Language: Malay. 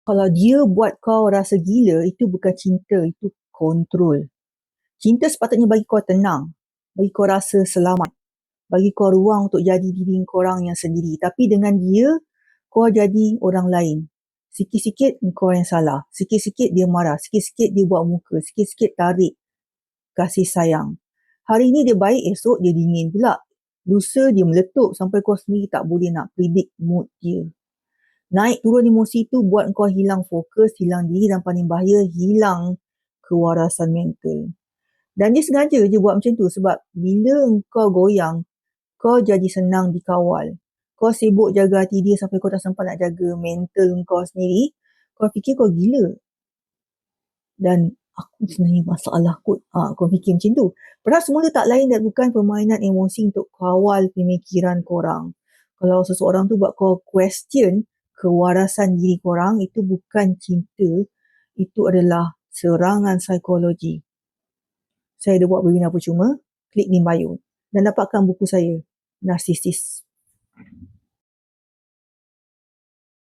Kalau dia buat kau rasa gila, itu bukan cinta, itu kontrol. Cinta sepatutnya bagi kau tenang, bagi kau rasa selamat, bagi kau ruang untuk jadi diri korang yang sendiri. Tapi dengan dia, kau jadi orang lain. Sikit-sikit kau yang salah, sikit-sikit dia marah, sikit-sikit dia buat muka, sikit-sikit tarik kasih sayang. Hari ni dia baik, esok dia dingin pula. Lusa dia meletup sampai kau sendiri tak boleh nak predict mood dia. Naik turun emosi tu buat kau hilang fokus, hilang diri dan paling bahaya, hilang kewarasan mental. Dan dia sengaja je buat macam tu sebab bila kau goyang, kau jadi senang dikawal. Kau sibuk jaga hati dia sampai kau tak sempat nak jaga mental kau sendiri. Kau fikir kau gila. Dan aku sebenarnya masalah kot. Kau fikir macam tu. Padahal semula tak lain dan bukan permainan emosi untuk kawal pemikiran korang. Kalau seseorang tu buat kau question kewarasan diri korang, itu bukan cinta. Itu adalah serangan psikologi. Saya dah buat webinar percuma. Klik link bio dan dapatkan buku saya, Narsisis.